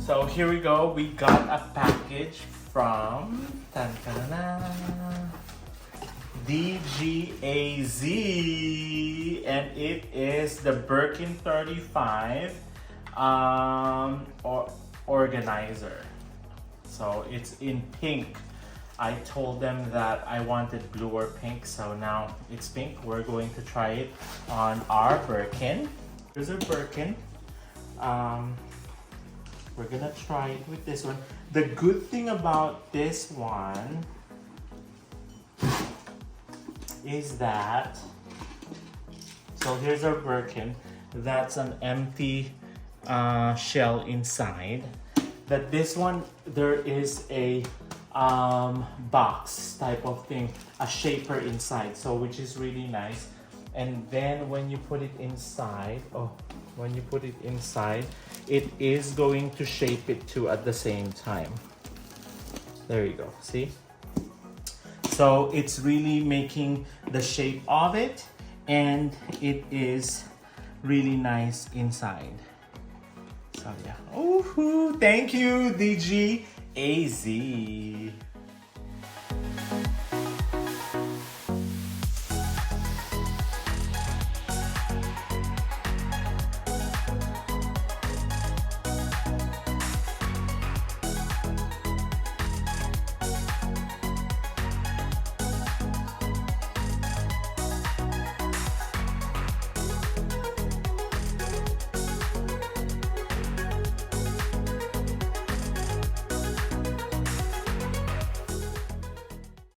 So here we go. We got a package from Dgaz, and it is the Birkin 35 organizer. So it's in pink. I told them that I wanted blue or pink, so now it's pink. We're going to try it on our Birkin. Here's our Birkin. We're gonna try it with this one. The good thing about this one is that, so here's our Birkin. That's an empty shell inside. But this one, there is a box type of thing, a shaper inside, so which is really nice. And then when you put it inside, it is going to shape it too at the same time. There you go, see? So it's really making the shape of it, and it is really nice inside. So yeah. Oh, thank you, Dgaz.